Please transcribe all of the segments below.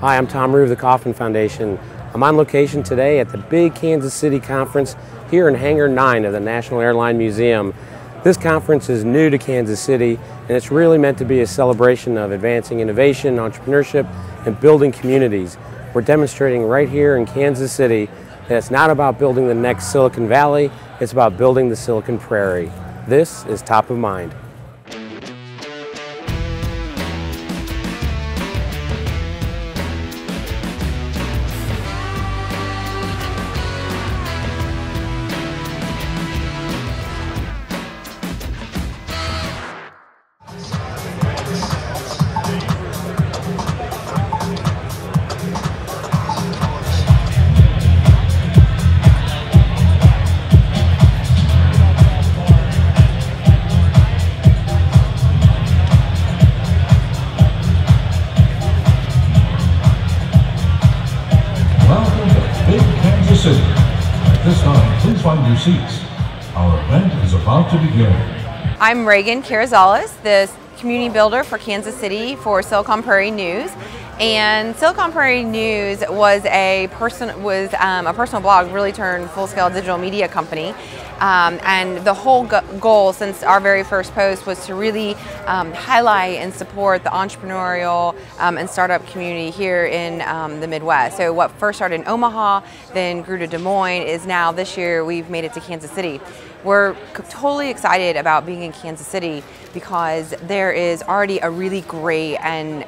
Hi, I'm Thom Ruhe of the Kauffman Foundation. I'm on location today at the big Kansas City conference here in Hangar 9 of the National Airline Museum. This conference is new to Kansas City, and it's really meant to be a celebration of advancing innovation, entrepreneurship, and building communities. We're demonstrating right here in Kansas City that it's not about building the next Silicon Valley, it's about building the Silicon Prairie. This is Top of Mind. At this time, please find your seats. Our event is about to begin. I'm Reagan Carrizales, the community builder for Kansas City for Silicon Prairie News. And Silicon Prairie News was a personal blog, really turned full-scale digital media company. And the whole goal since our very first post was to really highlight and support the entrepreneurial and startup community here in the Midwest. So what first started in Omaha, then grew to Des Moines, is now this year we've made it to Kansas City. We're totally excited about being in Kansas City because there is already a really great and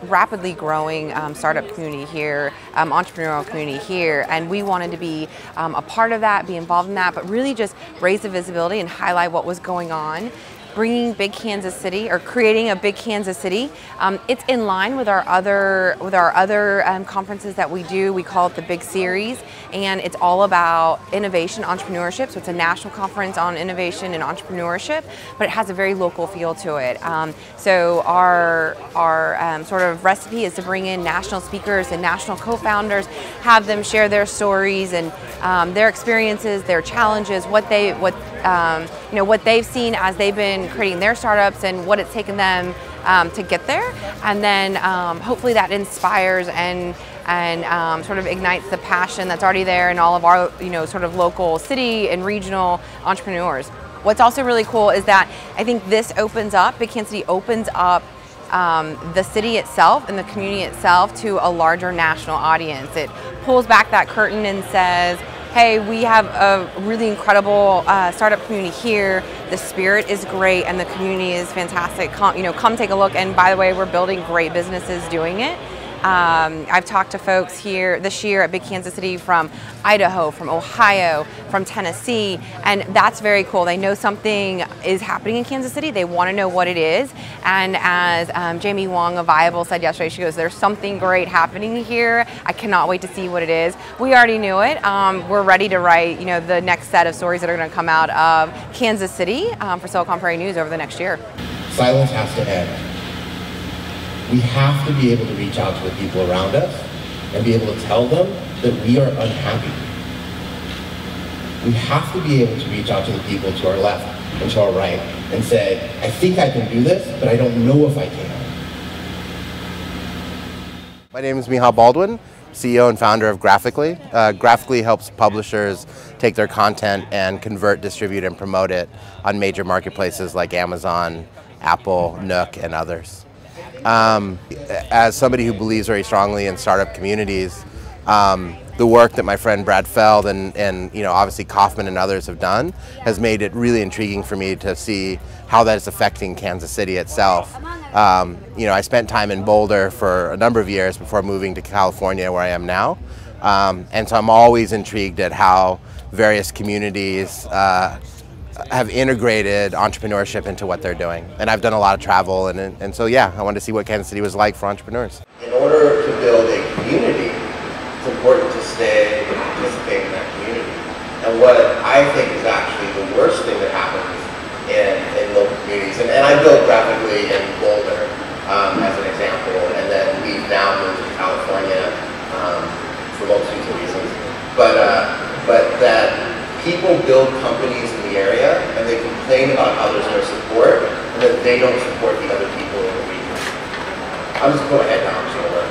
rapidly growing startup community here, entrepreneurial community here, and we wanted to be a part of that, be involved in that, but really just raise the visibility and highlight what was going on. Bringing Big Kansas City, or creating a Big Kansas City, it's in line with our other conferences that we do. We call it the Big Series, and it's all about innovation, entrepreneurship. So it's a national conference on innovation and entrepreneurship, but it has a very local feel to it. So our sort of recipe is to bring in national speakers and national co-founders, have them share their stories and their experiences, their challenges, what they've seen as they've been creating their startups and what it's taken them to get there, and then hopefully that inspires and sort of ignites the passion that's already there in all of our sort of local city and regional entrepreneurs. What's also really cool is that I think this opens up, Big Kansas City opens up the city itself and the community itself to a larger national audience. It pulls back that curtain and says, hey, we have a really incredible startup community here. The spirit is great and the community is fantastic. Come take a look. And by the way, we're building great businesses doing it. I've talked to folks here this year at Big Kansas City from Idaho, from Ohio, from Tennessee, and that's very cool. They know something is happening in Kansas City. They want to know what it is. And as Jamie Wong of Vayable said yesterday, she goes, there's something great happening here. I cannot wait to see what it is. We already knew it. We're ready to write the next set of stories that are going to come out of Kansas City for Silicon Prairie News over the next year. Silence has to end. We have to be able to reach out to the people around us and be able to tell them that we are unhappy. We have to be able to reach out to the people to our left and to our right and say, I think I can do this, but I don't know if I can. My name is Baldwin, CEO and founder of Graphically. Graphically helps publishers take their content and convert, distribute, and promote it on major marketplaces like Amazon, Apple, Nook, and others. As somebody who believes very strongly in startup communities, the work that my friend Brad Feld and obviously Kauffman and others have done has made it really intriguing for me to see how that is affecting Kansas City itself. I spent time in Boulder for a number of years before moving to California, where I am now, and so I'm always intrigued at how various communities have integrated entrepreneurship into what they're doing. And I've done a lot of travel, and so yeah, I wanted to see what Kansas City was like for entrepreneurs. In order to build a community, it's important to stay and participate in that community. And what I think is actually the worst thing that happens in local communities, and I built Graphically in Boulder as an example, and then we've now moved to California for multitudes of reasons, but that people build companies in the area and they complain about how there's no support and that they don't support the other people in the region. I'm just going to head down, I'm just going to work.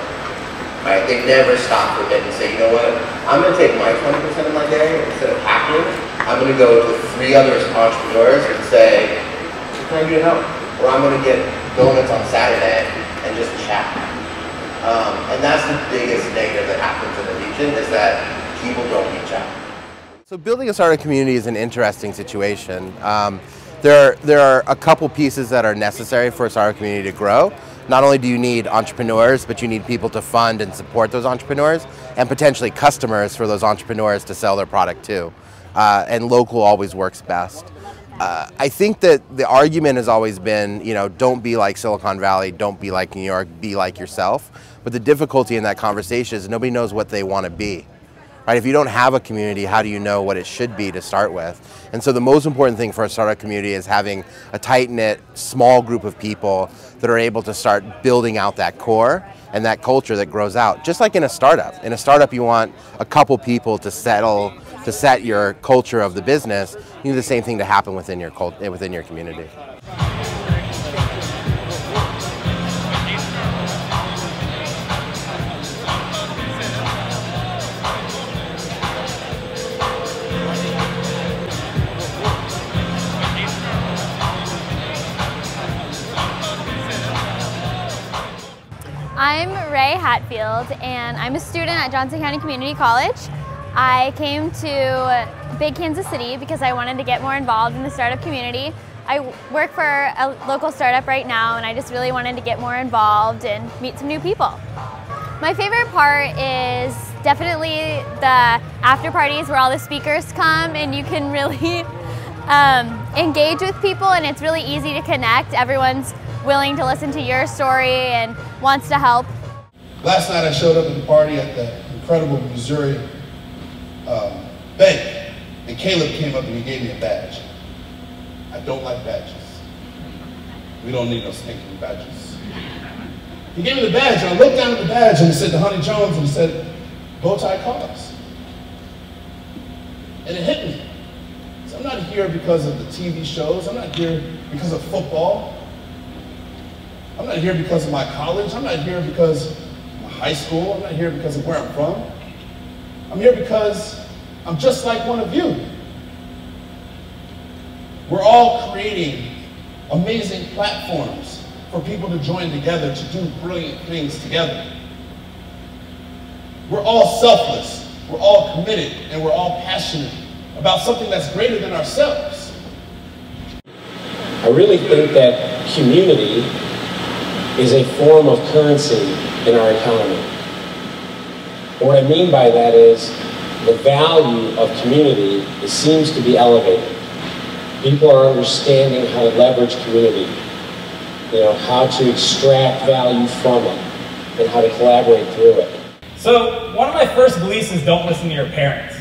Like they never stop for a bit and say, you know what, I'm going to take my 20% of my day, instead of hacking, I'm going to go to 3 other entrepreneurs and say, what can I do to help? Or I'm going to get donuts on Saturday and just chat. And that's the biggest negative that happens in the region, is that people don't reach out. So building a startup community is an interesting situation. There are a couple pieces that are necessary for a startup community to grow. Not only do you need entrepreneurs, but you need people to fund and support those entrepreneurs, and potentially customers for those entrepreneurs to sell their product to. And local always works best. I think that the argument has always been, you know, don't be like Silicon Valley, don't be like New York, be like yourself. But the difficulty in that conversation is nobody knows what they want to be. Right? If you don't have a community, how do you know what it should be to start with? And so the most important thing for a startup community is having a tight-knit, small group of people that are able to start building out that core and that culture that grows out. Just like in a startup. In a startup, you want a couple people to set your culture of the business. You need the same thing to happen within your community. I'm Ray Hatfield, and I'm a student at Johnson County Community College. I came to Big Kansas City because I wanted to get more involved in the startup community. I work for a local startup right now, and I just really wanted to get more involved and meet some new people. My favorite part is definitely the after parties where all the speakers come and you can really engage with people, and it's really easy to connect. Everyone's willing to listen to your story and wants to help. Last night I showed up at the party at the incredible Missouri bank, and Caleb came up and he gave me a badge. I don't like badges. We don't need no stinking badges. He gave me the badge, and I looked down at the badge and it said the Honey Jones, and it said Bowtie Cars. And it hit me. So I'm not here because of the TV shows. I'm not here because of football. I'm not here because of my college. I'm not here because of my high school. I'm not here because of where I'm from. I'm here because I'm just like one of you. We're all creating amazing platforms for people to join together to do brilliant things together. We're all selfless, we're all committed, and we're all passionate about something that's greater than ourselves. I really think that community is a form of currency in our economy. And what I mean by that is the value of community seems to be elevated. People are understanding how to leverage community, how to extract value from it, and how to collaborate through it. So one of my first beliefs is don't listen to your parents.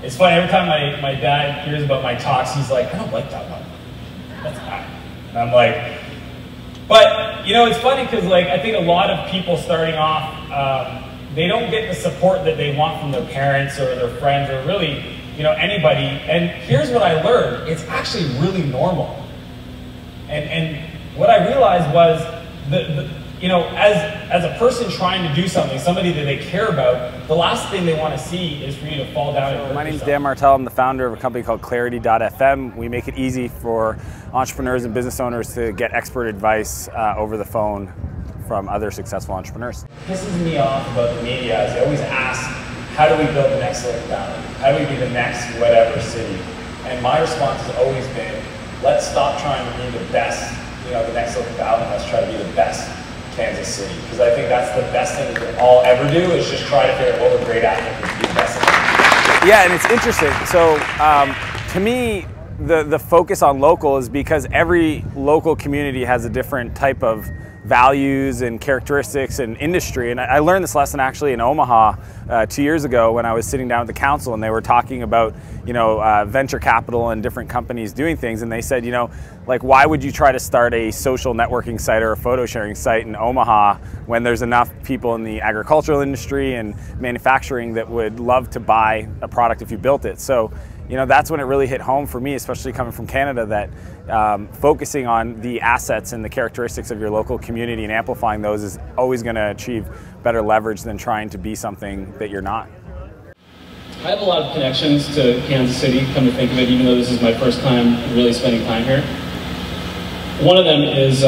It's funny, every time my dad hears about my talks, he's like, I don't like that one. That's bad. And I'm like, but it's funny because I think a lot of people starting off, they don't get the support that they want from their parents or their friends or really anybody. And here's what I learned: it's actually really normal. And what I realized was as a person trying to do something, somebody that they care about, the last thing they want to see is for you to fall down and hurt My name is yourself. Dan Martel. I'm the founder of a company called Clarity.fm. We make it easy for entrepreneurs and business owners to get expert advice over the phone from other successful entrepreneurs. Pisses me off about the media is they always ask, how do we build the next Silicon Valley? How do we be the next whatever city? And my response has always been, let's stop trying to be the best, the next Silicon Valley, let's try to be the best Kansas City. Because I think that's the best thing we can all ever do, is just try to figure out what we're great at and be the best at it. Yeah, and it's interesting. So to me, the focus on local is because every local community has a different type of values and characteristics and industry. And I learned this lesson actually in Omaha 2 years ago when I was sitting down with the council and they were talking about venture capital and different companies doing things, and they said, why would you try to start a social networking site or a photo sharing site in Omaha when there's enough people in the agricultural industry and manufacturing that would love to buy a product if you built it? So you know, that's when it really hit home for me, especially coming from Canada, that focusing on the assets and the characteristics of your local community and amplifying those is always going to achieve better leverage than trying to be something that you're not. I have a lot of connections to Kansas City, come to think of it, even though this is my first time really spending time here. One of them is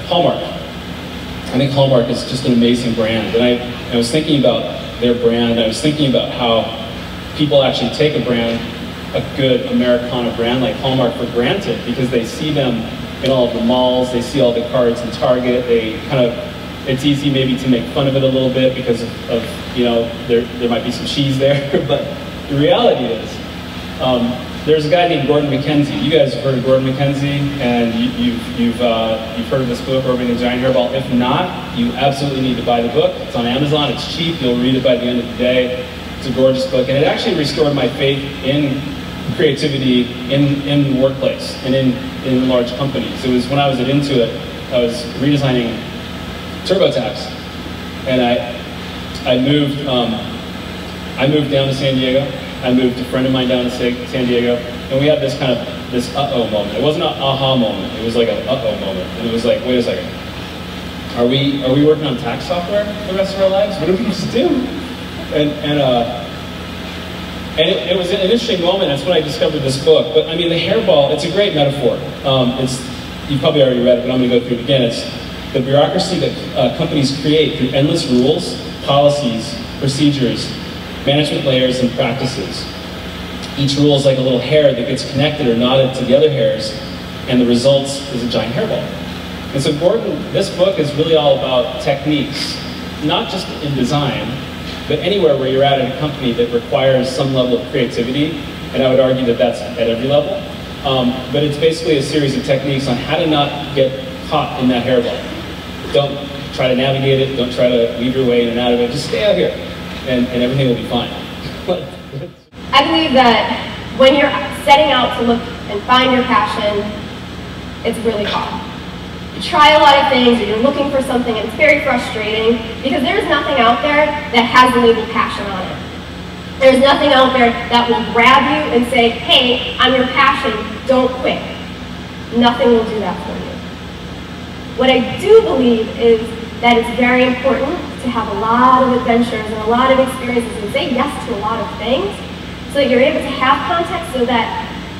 Hallmark. I think Hallmark is just an amazing brand. And I was thinking about their brand. I was thinking about how people actually take a brand, a good Americana brand like Hallmark, for granted because they see them in all of the malls, they see all the cards in Target, they kind of, it's easy maybe to make fun of it a little bit because of you know, there might be some cheese there, but the reality is, there's a guy named Gordon MacKenzie. You guys have heard of Gordon MacKenzie, and you've heard of this book, Orbiting the Giant Hairball. If not, you absolutely need to buy the book. It's on Amazon, it's cheap, you'll read it by the end of the day. It's a gorgeous book, and it actually restored my faith in creativity in the workplace and in large companies. It was when I was at Intuit, I was redesigning TurboTax, and I moved down to San Diego. I moved a friend of mine down to San Diego, and we had this kind of, this uh-oh moment. It wasn't an aha moment, it was like an uh-oh moment. And it was like, wait a second, are we working on tax software the rest of our lives? What are we supposed to do? And it was an interesting moment. That's when I discovered this book. But I mean, the hairball, it's a great metaphor. You've probably already read it, but I'm gonna go through it again. It's the bureaucracy that companies create through endless rules, policies, procedures, management layers, and practices. Each rule is like a little hair that gets connected or knotted to the other hairs, and the result is a giant hairball. And so Gordon, this book is really all about techniques, not just in design, but anywhere where you're at in a company that requires some level of creativity, and I would argue that that's at every level. But it's basically a series of techniques on how to not get caught in that hairball. Don't try to navigate it, don't try to weave your way in and out of it, just stay out here. And everything will be fine. I believe that when you're setting out to look and find your passion, it's really hard. You try a lot of things, or you're looking for something, and it's very frustrating because there's nothing out there that has the label passion on it. There's nothing out there that will grab you and say, hey, I'm your passion, don't quit. Nothing will do that for you. What I do believe is that it's very important to have a lot of adventures and a lot of experiences and say yes to a lot of things so that you're able to have context, so that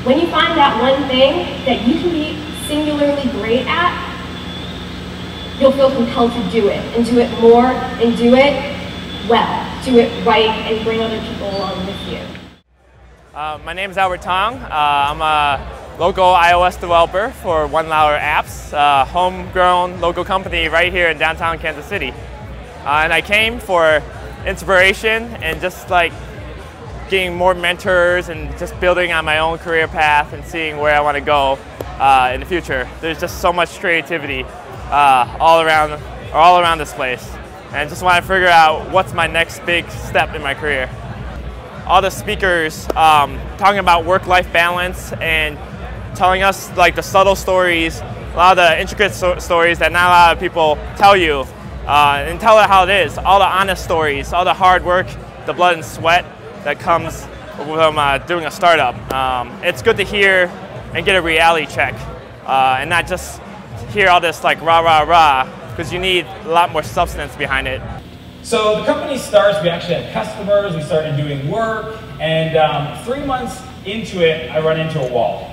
when you find that one thing that you can be singularly great at, you'll feel compelled to do it, and do it more, and do it well, do it right, and bring other people along with you. My name is Albert Tong. I'm a local iOS developer for $1 Apps, a homegrown local company right here in downtown Kansas City. And I came for inspiration and just like getting more mentors and just building on my own career path and seeing where I want to go in the future. There's just so much creativity all around this place, and just want to figure out what's my next big step in my career. All the speakers talking about work-life balance and telling us like the subtle stories, a lot of the intricate stories that not a lot of people tell you. And tell it how it is, all the honest stories, all the hard work, the blood and sweat that comes from doing a startup. It's good to hear and get a reality check and not just hear all this like rah, rah, rah, because you need a lot more substance behind it. So the company starts, we actually had customers, we started doing work, and 3 months into it, I run into a wall.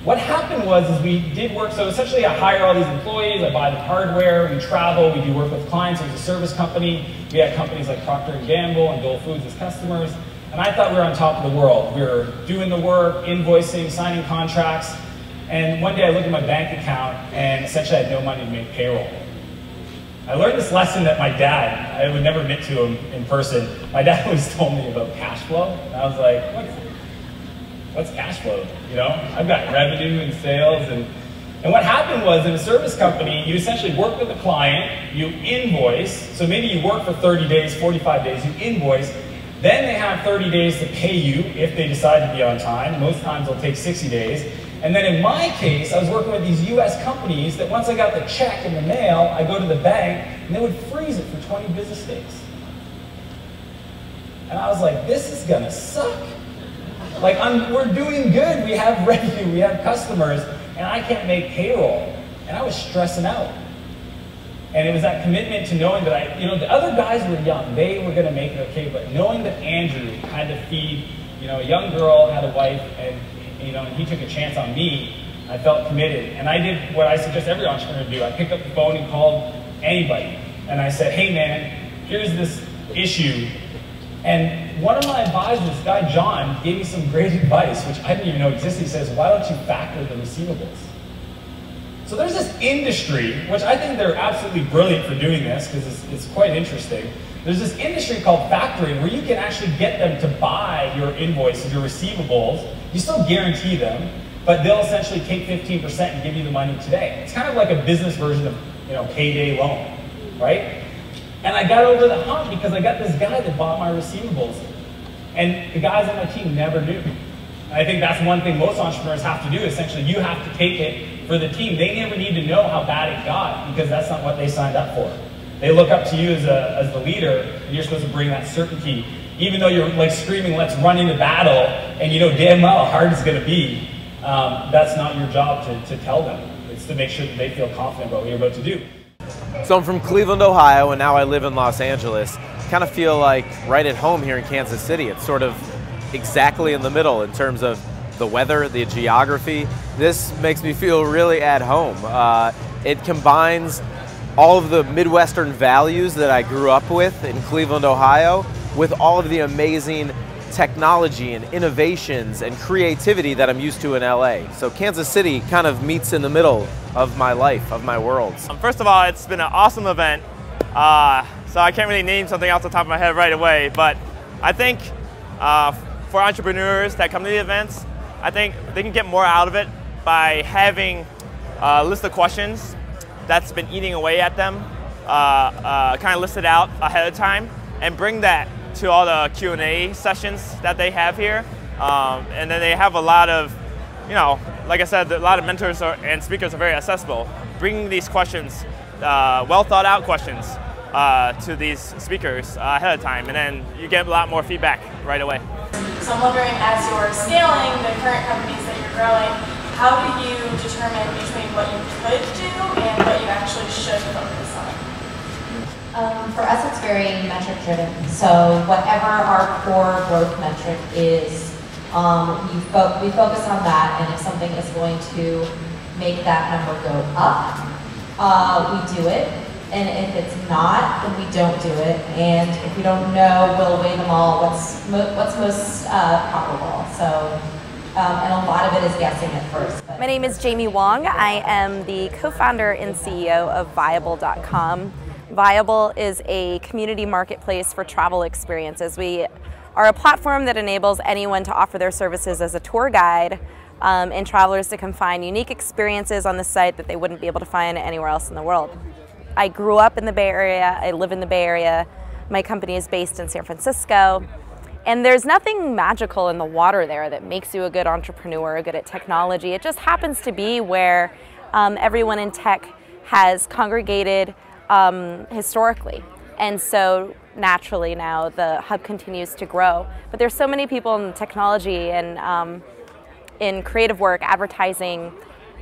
What happened was we did work, so essentially I hire all these employees, I buy the hardware, we travel, we do work with clients. It was a service company. We had companies like Procter & Gamble and Dole Foods as customers, and I thought we were on top of the world. We were doing the work, invoicing, signing contracts, and one day I looked at my bank account and essentially I had no money to make payroll. I learned this lesson that my dad, I would never admit to him in person, my dad always told me about cash flow, and I was like, what's cash flow? You know, I've got revenue and sales, and what happened was in a service company, you essentially work with a client, you invoice, so maybe you work for 30 days, 45 days, you invoice, then they have 30 days to pay you if they decide to be on time. Most times they'll take 60 days. And then in my case, I was working with these US companies that once I got the check in the mail, I go to the bank and they would freeze it for 20 business days. And I was like, this is gonna suck. Like, we're doing good. We have revenue, we have customers, and I can't make payroll. And I was stressing out. And it was that commitment to knowing that the other guys were young. They were going to make it okay. But knowing that Andrew had to feed, a young girl, had a wife, and, and he took a chance on me, I felt committed. And I did what I suggest every entrepreneur do. I picked up the phone and called anybody. And I said, hey man, here's this issue. And one of my advisors, this guy John, gave me some great advice, which I didn't even know existed. He says, why don't you factor the receivables? So there's this industry, which I think they're absolutely brilliant for doing this, because it's quite interesting. There's this industry called factoring, where you can actually get them to buy your invoices, your receivables. You still guarantee them, but they'll essentially take 15% and give you the money today. It's kind of like a business version of payday loan, right? And I got over the hump because I got this guy that bought my receivables. And the guys on my team never knew. And I think that's one thing most entrepreneurs have to do. Essentially, you have to take it for the team. They never need to know how bad it got, because that's not what they signed up for. They look up to you as the leader, and you're supposed to bring that certainty. Even though you're like screaming, let's run into battle, and you know damn well how hard it's going to be, that's not your job to tell them. It's to make sure that they feel confident about what you're about to do. So I'm from Cleveland, Ohio, and now I live in Los Angeles. Kind of feel like right at home here in Kansas City. It's sort of exactly in the middle in terms of the weather, the geography. This makes me feel really at home. It combines all of the Midwestern values that I grew up with in Cleveland, Ohio, with all of the amazing technology and innovations and creativity that I'm used to in LA. So Kansas City kind of meets in the middle of my life, of my worlds. First of all, it's been an awesome event. So I can't really name something off the top of my head right away, but I think for entrepreneurs that come to the events, I think they can get more out of it by having a list of questions that's been eating away at them, kind of listed out ahead of time, and bring that to all the Q&A sessions that they have here. And then they have a lot of, like I said, a lot of mentors and speakers are very accessible. Bringing these questions, well thought out questions, to these speakers ahead of time, and then you get a lot more feedback right away. So I'm wondering, as you're scaling the current companies that you're growing, how do you determine between what you could do and what you actually should focus on? For us, it's very metric driven. So whatever our core growth metric is, we focus on that, and if something is going to make that number go up, we do it. And if it's not, then we don't do it. And if we don't know, we'll weigh them all. What's most probable? So, and a lot of it is guessing at first. My name is Jamie Wong. I am the co-founder and CEO of Vayable.com. Vayable is a community marketplace for travel experiences. We are a platform that enables anyone to offer their services as a tour guide, and travelers to come find unique experiences on the site that they wouldn't be able to find anywhere else in the world. I grew up in the Bay Area, I live in the Bay Area, my company is based in San Francisco, and there's nothing magical in the water there that makes you a good entrepreneur, good at technology. It just happens to be where everyone in tech has congregated historically. And so naturally now the hub continues to grow. But there's so many people in technology and in creative work, advertising,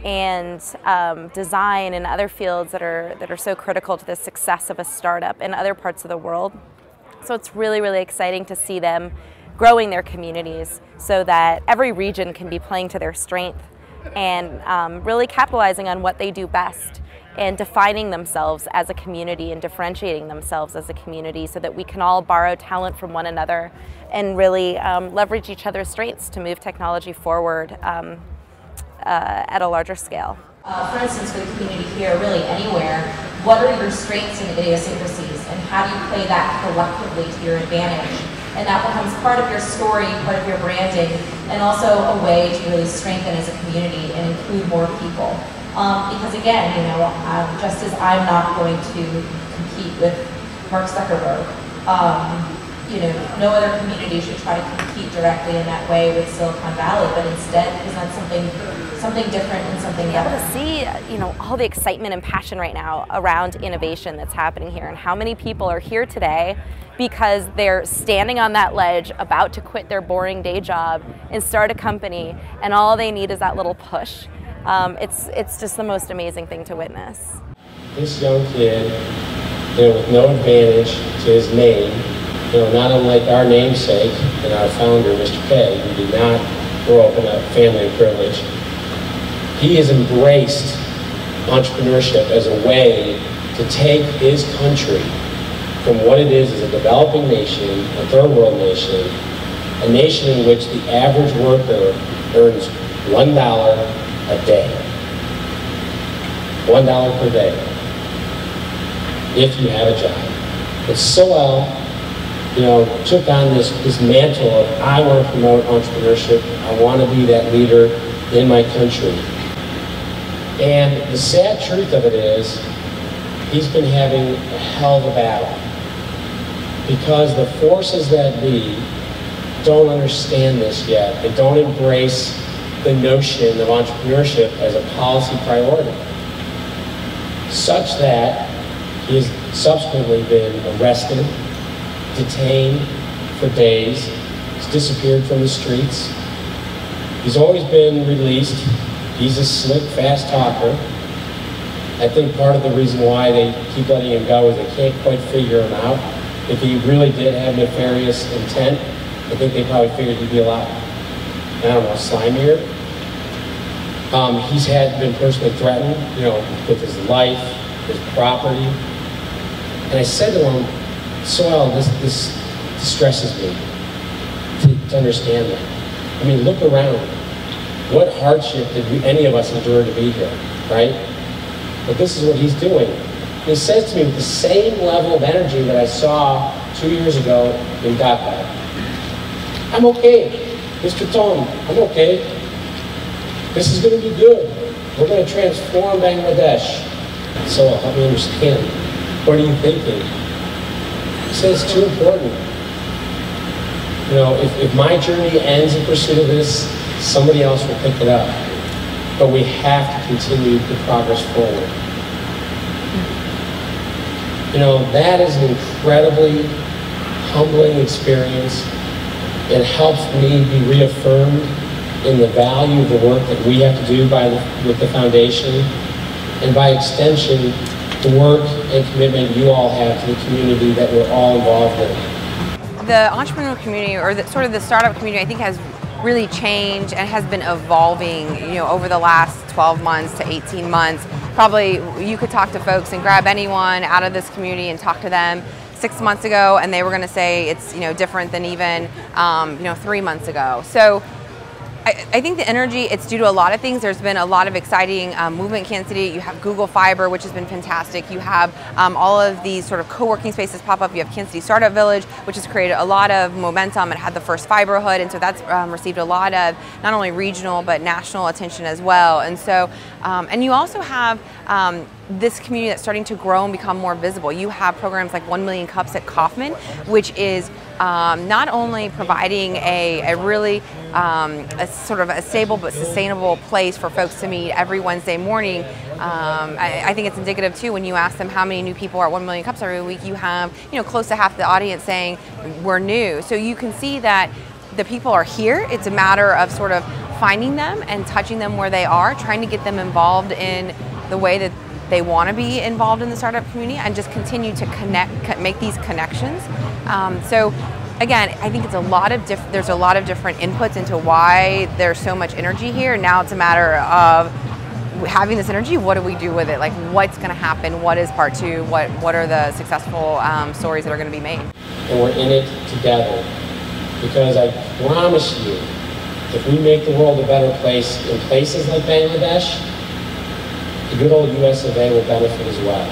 and design and other fields that are so critical to the success of a startup in other parts of the world. So it's really, really exciting to see them growing their communities so that every region can be playing to their strength and really capitalizing on what they do best and defining themselves as a community and differentiating themselves as a community so that we can all borrow talent from one another and really leverage each other's strengths to move technology forward at a larger scale. For instance, for the community here, really anywhere, what are your strengths and idiosyncrasies, and how do you play that collectively to your advantage? And that becomes part of your story, part of your branding, and also a way to really strengthen as a community and include more people. Because again, just as I'm not going to compete with Mark Zuckerberg, no other community should try to compete directly in that way with Silicon Valley, but instead present something different and something better. Able to see, all the excitement and passion right now around innovation that's happening here, and how many people are here today because they're standing on that ledge about to quit their boring day job and start a company, and all they need is that little push. It's just the most amazing thing to witness. This young kid, with no advantage to his name, not unlike our namesake and our founder, Mr. K, who did not grow up in a family of privilege, he has embraced entrepreneurship as a way to take his country from what it is as a developing nation, a third world nation, a nation in which the average worker earns $1 a day. $1 per day, if you have a job. But Soel, took on this mantle of, I want to promote entrepreneurship, I want to be that leader in my country. And the sad truth of it is, he's been having a hell of a battle, because the forces that be don't understand this yet. They don't embrace the notion of entrepreneurship as a policy priority, such that he has subsequently been arrested, detained for days. He's disappeared from the streets. He's always been released. He's a slick, fast talker. I think part of the reason why they keep letting him go is they can't quite figure him out. If he really did have nefarious intent, I think they probably figured he'd be a lot, slimier. He's been personally threatened, with his life, his property. And I said to him, Soel, this distresses me to understand that. I mean, look around. What hardship did any of us endure to be here, right? But this is what he's doing. He says to me with the same level of energy that I saw 2 years ago in Dhaka, I'm okay, Mr. Thom, I'm okay. This is going to be good. We're going to transform Bangladesh. So help me understand. What are you thinking? He says it's too important. If my journey ends in pursuit of this, somebody else will pick it up. But we have to continue the progress forward. That is an incredibly humbling experience. It helps me be reaffirmed in the value of the work that we have to do with the foundation, and by extension, the work and commitment you all have to the community that we're all involved in. The entrepreneurial community, or the startup community, I think has really changed and has been evolving, over the last 12 months to 18 months. Probably you could talk to folks and grab anyone out of this community and talk to them 6 months ago, and they were going to say it's different than even 3 months ago. So I think the energy, it's due to a lot of things. There's been a lot of exciting movement in Kansas City. You have Google Fiber, which has been fantastic. You have all of these sort of co-working spaces pop up. You have Kansas City Startup Village, which has created a lot of momentum. It had the first fiberhood, and so that's received a lot of not only regional but national attention as well. And so, and you also have this community that's starting to grow and become more visible. You have programs like 1 Million Cups at Kauffman, which is not only providing a really a sort of a stable but sustainable place for folks to meet every Wednesday morning. I think it's indicative too when you ask them how many new people are at 1 Million Cups every week. You have close to half the audience saying we're new. So you can see that the people are here. It's a matter of sort of finding them and touching them where they are, trying to get them involved in the way that they want to be involved in the startup community, and just continue to make these connections. So again, I think it's there's a lot of different inputs into why there's so much energy here. Now it's a matter of having this energy, what do we do with it? Like, what's going to happen? What is part two? What are the successful stories that are going to be made? And we're in it together, because I promise you, if we make the world a better place in places like Bangladesh, the good old US of A will benefit as well.